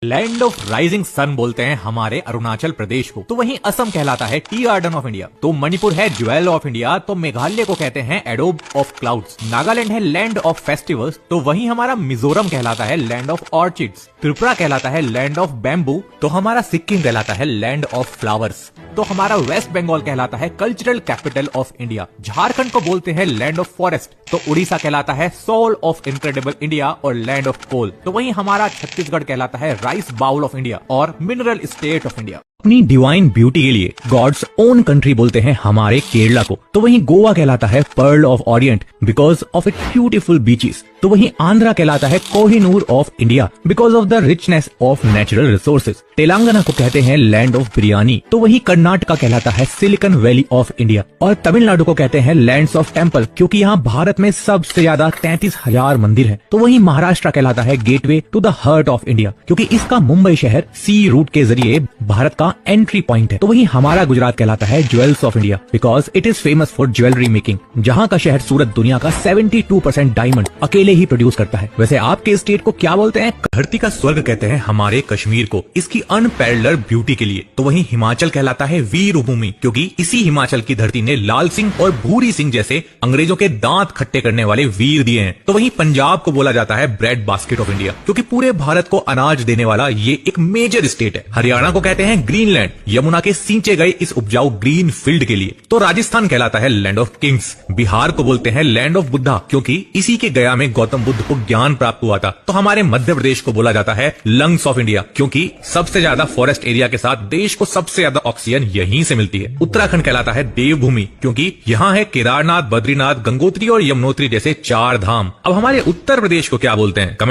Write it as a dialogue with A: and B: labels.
A: Land of rising sun बोलते हैं हमारे अरुणाचल प्रदेश को। तो वहीं असम कहलाता है टी गार्डन ऑफ इंडिया। तो मणिपुर है ज्वेल ऑफ इंडिया। तो मेघालय को कहते हैं एडोब ऑफ क्लाउड्स। नागालैंड है लैंड ऑफ फेस्टिवल्स। तो वहीं हमारा मिजोरम कहलाता है लैंड ऑफ ऑर्चिड्स। त्रिपुरा कहलाता है लैंड ऑफ बैम्बू। तो हमारा सिक्किम कहलाता है लैंड ऑफ फ्लावर्स। तो हमारा वेस्ट बंगाल कहलाता है cultural capital of India. Jharkhand को बोलते हैं लैंड ऑफ फॉरेस्ट। तो उड़ीसा कहलाता है सोल ऑफ इनक्रेडिबल इंडिया और लैंड ऑफ कोल। तो वहीं हमारा छत्तीसगढ़ कहलाता है राइस बाउल ऑफ इंडिया और मिनरल स्टेट ऑफ इंडिया। अपनी डिवाइन ब्यूटी के लिए गॉड्स ओन कंट्री बोलते हैं हमारे केरला को। तो वहीं गोवा कहलाता है pearl of Orient because of it beautiful beaches. तो वहीं आंध्रा कहलाता है Kohinoor of India because of the richness of natural resources. Telangana को कहते हैं लैंड ऑफ बिरयानी। तो वहीं कर्नाटका कहलाता है सिलिकन वैली ऑफ इंडिया। और तमिलनाडु को कहते हैं लैंड्स ऑफ टेम्पल क्योंकि यहाँ भारत में सबसे ज्यादा 33,000 मंदिर है। तो वहीं महाराष्ट्र कहलाता है gateway to the heart of India क्योंकि इसका मुंबई शहर सी रूट के जरिए भारत का एंट्री पॉइंट है। तो वहीं हमारा गुजरात कहलाता है jewels of India because it is famous for jewellery making. जहाँ का शहर सूरत दुनिया का 72% डायमंड अकेले ही प्रोड्यूस करता है। वैसे आपके स्टेट को क्या बोलते हैं? धरती का स्वर्ग कहते हैं हमारे कश्मीर को इसकी अनपैरेलल्ड ब्यूटी के लिए। तो वहीं हिमाचल कहलाता है वीर भूमि क्योंकि इसी हिमाचल की धरती ने लाल सिंह और भूरी सिंह जैसे अंग्रेजों के दांत खट्टे करने वाले वीर दिए हैं। तो वहीं पंजाब को बोला जाता है ब्रेड बास्केट ऑफ इंडिया क्योंकि पूरे भारत को अनाज देने वाला ये एक मेजर स्टेट है। हरियाणा को कहते हैं ग्रीनलैंड यमुना के सींचे गए इस उपजाऊ ग्रीन फील्ड के लिए। तो राजस्थान कहलाता है लैंड ऑफ किंग्स। बिहार को बोलते हैं लैंड ऑफ बुद्धा क्योंकि इसी के गया में गौतम बुद्ध को ज्ञान प्राप्त हुआ था। तो हमारे मध्य प्रदेश को बोला जाता है लंग्स ऑफ इंडिया क्योंकि सबसे ज्यादा फॉरेस्ट एरिया के साथ देश को सबसे ज्यादा ऑक्सीजन यहीं से मिलती है। उत्तराखंड कहलाता है देवभूमि क्योंकि यहाँ है केदारनाथ, बद्रीनाथ, गंगोत्री और यमुनोत्री जैसे 4 धाम। अब हमारे उत्तर प्रदेश को क्या बोलते हैं? कमेंट